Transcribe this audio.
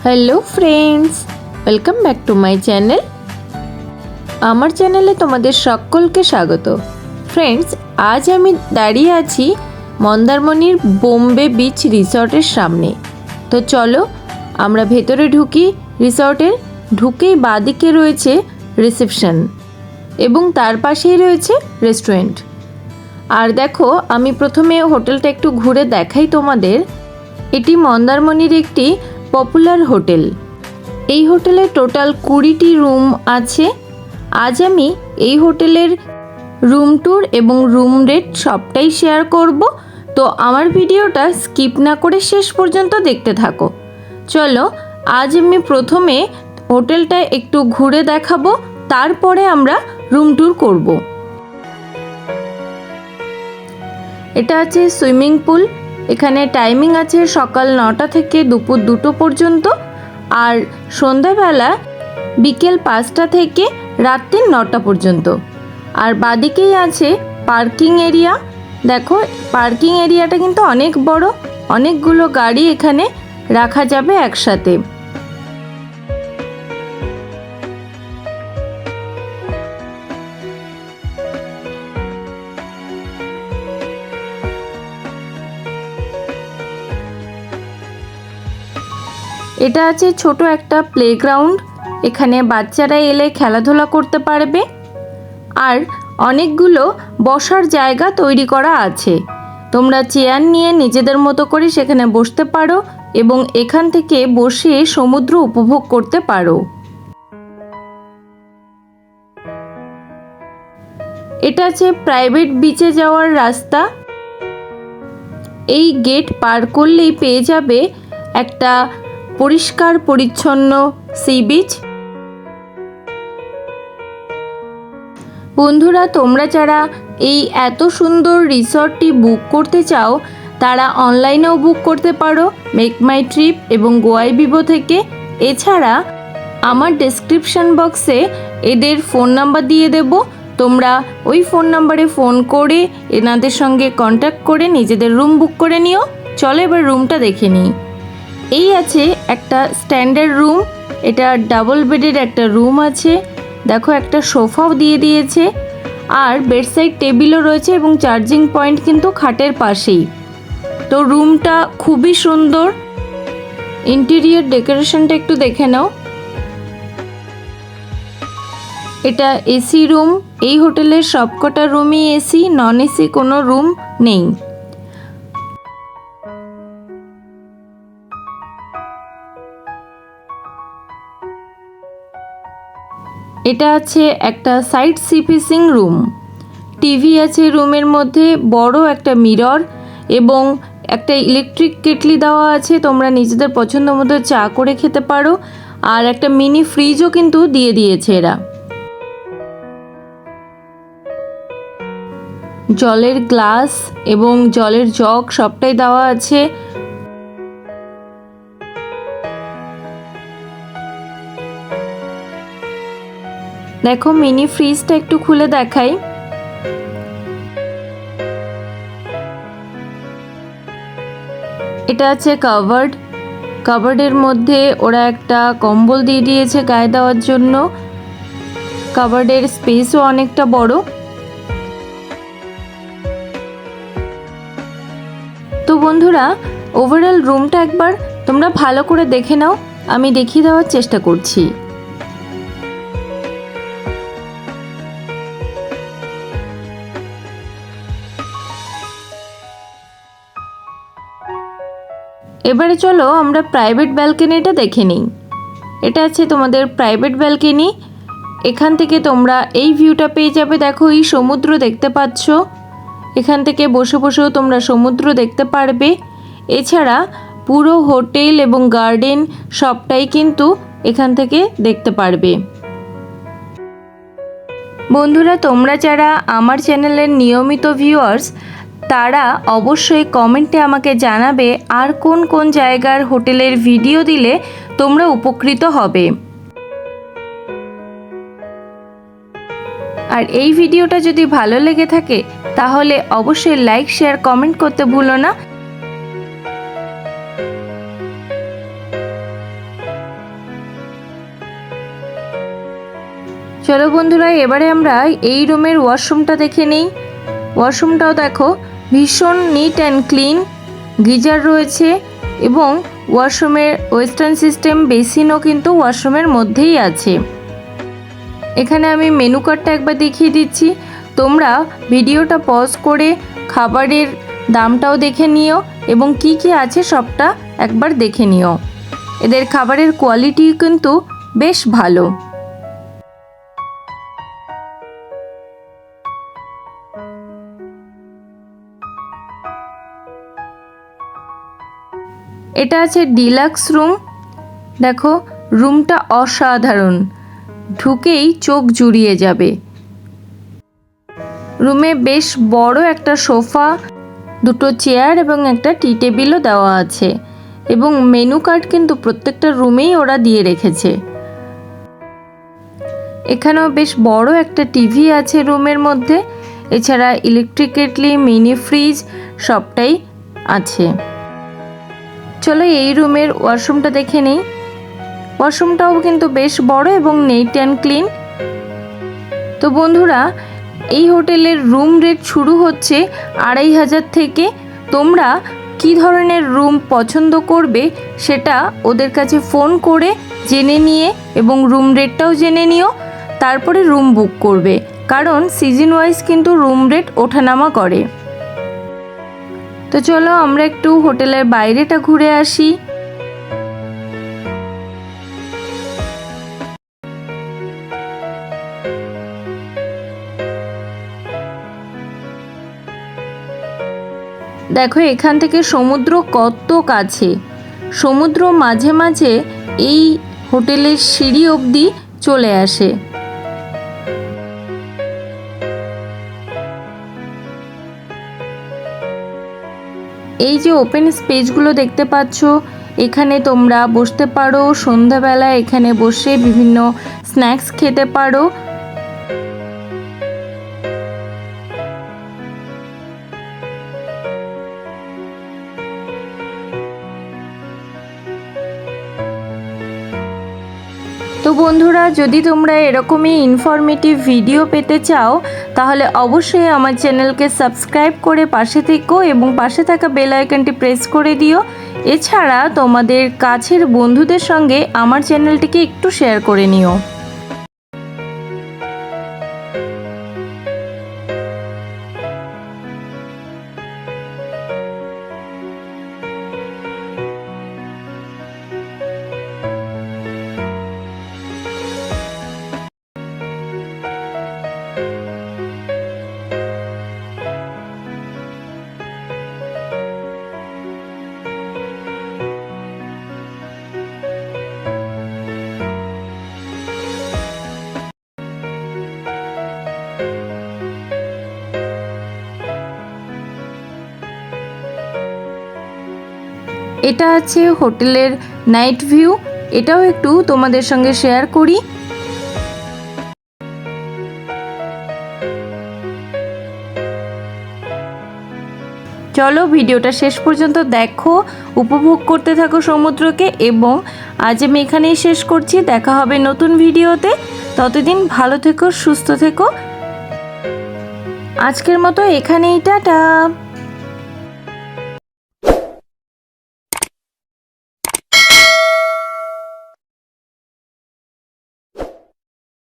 Hello friends, welcome back to my channel. আমার চ্যানেলে তোমাদের সকলকে স্বাগত। ফ্রেন্ডস, আজ আমি দাঁড়িয়ে আছি মন্দারমণির বোম্বে বিচ রিসর্টের সামনে। তো চলো আমরা ভেতরে ঢুকি। রিসর্টের ঢুকেই বাঁদিকে রয়েছে রিসেপশন এবং তার পাশেই রয়েছে রেস্টুরেন্ট। আর দেখো, আমি প্রথমে হোটেলটা একটু ঘুরে দেখাই তোমাদের। এটি মন্দারমণির একটি পপুলার হোটেল। এই হোটেলে টোটাল 20টি রুম আছে। আজ আমি এই হোটেলের রুম ট্যুর এবং রুম রেট সবটাই শেয়ার করব। তো আমার ভিডিওটা স্কিপ না করে শেষ পর্যন্ত দেখতে থাকো। চলো, আজ আমি প্রথমে হোটেলটা একটু ঘুরে দেখাবো, তারপরে আমরা রুম ট্যুর করব। এটা আছে সুইমিং পুল। এখানে টাইমিং আছে সকাল 9টা থেকে দুপুর 2টো পর্যন্ত, আর সন্ধ্যাবেলা বিকেল 5টা থেকে রাত্রি 9টা পর্যন্ত। আর বাদিকেই আছে পার্কিং এরিয়া। দেখো, পার্কিং এরিয়াটা কিন্তু অনেক বড়, অনেকগুলো গাড়ি এখানে রাখা যাবে একসাথে। এটা আছে ছোট একটা প্লেগ্রাউন্ড। এখানে বাচ্চারা এলে খেলাধুলা করতে পারবে, আর অনেকগুলো বসার জায়গা তৈরি করা আছে। তোমরা চেয়ার নিয়ে নিজেদের মতো করে সেখানে বসতে পারো এবং এখান থেকে বসে সমুদ্র উপভোগ করতে পারো। এটা আছে প্রাইভেট বিচে যাওয়ার রাস্তা। এই গেট পার করলেই পেয়ে যাবে একটা পরিষ্কার পরিচ্ছন্ন সি বিচ। বন্ধুরা, তোমরা যারা এই এত সুন্দর রিসর্টটি বুক করতে চাও তারা অনলাইনেও বুক করতে পারো মেক মাই ট্রিপ এবং গোয়াইবিবো থেকে। এছাড়া আমার ডেসক্রিপশন বক্সে এদের ফোন নাম্বার দিয়ে দেব। তোমরা ওই ফোন নাম্বারে ফোন করে এনাদের সঙ্গে কন্ট্যাক্ট করে নিজেদের রুম বুক করে নিও। চলো এবার রুমটা দেখে নিই। এই আছে একটা স্ট্যান্ডার্ড রুম। এটা ডাবল বেডের একটা রুম আছে। দেখো, একটা সোফাও দিয়ে দিয়েছে, আর বেডসাইড টেবিলও রয়েছে এবং চার্জিং পয়েন্ট কিন্তু খাটের পাশেই। তো রুমটা খুবই সুন্দর। ইন্টেরিয়র ডেকোরেশনটা একটু দেখে নাও। এটা এসি রুম। এই হোটেলের সবকটা রুমই এসি, নন এসি কোনো রুম নেই। এটা আছে একটা site sea facing room. TV আছে রুমের মধ্যে, বড় একটা মিরর এবং একটা ইলেকট্রিক কেটলি দেওয়া আছে। তোমরা নিজেদের পছন্দ মতো চা করে খেতে পারো, আর একটা মিনি ফ্রিজও কিন্তু দিয়ে দিয়েছে এরা। জলের গ্লাস এবং জলের জগ সবটাই দেওয়া আছে। দেখো, মিনি ফ্রিজটা একটু খুলে দেখাই। এটা আছে কাভার্ড। কাভার্ডের মধ্যে ওরা একটা কম্বল দিয়ে দিয়েছে গায়ে দেওয়ার জন্য। কাভার্ডের স্পেসও অনেকটা বড়। তো বন্ধুরা, ওভারঅল রুমটা একবার তোমরা ভালো করে দেখে নাও, আমি দেখিয়ে দেওয়ার চেষ্টা করছি। এবারে চলো আমরা প্রাইভেট ব্যালকনিটা দেখে নিই। এটা আছে তোমাদের প্রাইভেট ব্যালকনি। এখান থেকে তোমরা এই ভিউটা পেয়ে যাবে। দেখো, এই সমুদ্র দেখতে পাচ্ছ। এখান থেকে বসে বসেও তোমরা সমুদ্র দেখতে পারবে। এছাড়া পুরো হোটেল এবং গার্ডেন সবটাই কিন্তু এখান থেকে দেখতে পারবে। বন্ধুরা, তোমরা যারা আমার চ্যানেলের নিয়মিত ভিউয়ার্স তারা অবশ্যই কমেন্টে আমাকে জানাবে আর কোন কোন জায়গার হোটেলের ভিডিও দিলে তোমরা উপকৃত হবে। আর এই ভিডিওটা যদি ভালো লেগে থাকে তাহলে অবশ্যই লাইক, শেয়ার, কমেন্ট করতে ভুলো না। চলো বন্ধুরা, এবারে আমরা এই রুমের ওয়াশরুমটা দেখে নিই। ওয়াশরুমটাও দেখো ভীষণ নিট অ্যান্ড ক্লিন, গিজার রয়েছে এবং ওয়াশরুমের ওয়েস্টার্ন সিস্টেম বেসিনও কিন্তু ওয়াশরুমের মধ্যেই আছে। এখানে আমি মেনু কার্ডটা একবার দেখিয়ে দিচ্ছি, তোমরা ভিডিওটা পজ করে খাবারের দামটাও দেখে নিও এবং কি কি আছে সবটা একবার দেখে নিও। এদের খাবারের কোয়ালিটি কিন্তু বেশ ভালো। এটা আছে ডিলাক্স রুম। দেখো রুমটা অসাধারণ, ঢুকেই চোখ জুড়িয়ে যাবে। রুমে বেশ বড় একটা সোফা, দুটো চেয়ার এবং একটা টি টেবিলও দেওয়া আছে এবং মেনু কার্ড কিন্তু প্রত্যেকটা রুমেই ওরা দিয়ে রেখেছে। এখানেও বেশ বড় একটা টিভি আছে রুমের মধ্যে, এছাড়া ইলেকট্রিক কেটলি, মিনি ফ্রিজ সবটাই আছে। চলো এই রুমের ওয়াশরুমটা দেখে নিই। ওয়াশরুমটাও কিন্তু বেশ বড় এবং নিট অ্যান্ড ক্লিন। তো বন্ধুরা, এই হোটেলের রুম রেট শুরু হচ্ছে 2500 থেকে। তোমরা কি ধরনের রুম পছন্দ করবে সেটা ওদের কাছে ফোন করে জেনে নিয়ে এবং রুম রেটটাও জেনে নিও, তারপরে রুম বুক করবে, কারণ সিজন ওয়াইজ কিন্তু রুম রেট ওঠানামা করে। তো চলো আমরা একটু হোটেলের বাইরেটা ঘুরে আসি। দেখো এখান থেকে সমুদ্র কত কাছে, সমুদ্র মাঝে মাঝে এই হোটেলের সিঁড়ি অবধি চলে আসে। এই যে ওপেন স্পেসগুলো দেখতে পাচ্ছ, এখানে তোমরা বসতে পারো, সন্ধ্যাবেলা এখানে বসে বিভিন্ন স্ন্যাক্স খেতে পারো। তো বন্ধুরা, যদি তোমরা এরকমই ইনফরমেটিভ ভিডিও পেতে চাও তাহলে অবশ্যই আমার চ্যানেলকে সাবস্ক্রাইব করে পাশে থেকো এবং পাশে থাকা বেল আইকনটি প্রেস করে দিও। এছাড়া তোমাদের কাছের বন্ধুদের সঙ্গে আমার চ্যানেলটিকে একটু শেয়ার করে নিও। এটা আছে হোটেলের নাইট ভিউ, এটাও একটু তোমাদের সঙ্গে শেয়ার করি। চলো ভিডিওটা শেষ পর্যন্ত দেখো, উপভোগ করতে থাকো সমুদ্রকে, এবং আজ আমি এখানেই শেষ করছি। দেখা হবে নতুন ভিডিওতে, ততদিন ভালো থেকো, সুস্থ থেকো। আজকের মতো এখানেই, টাটা।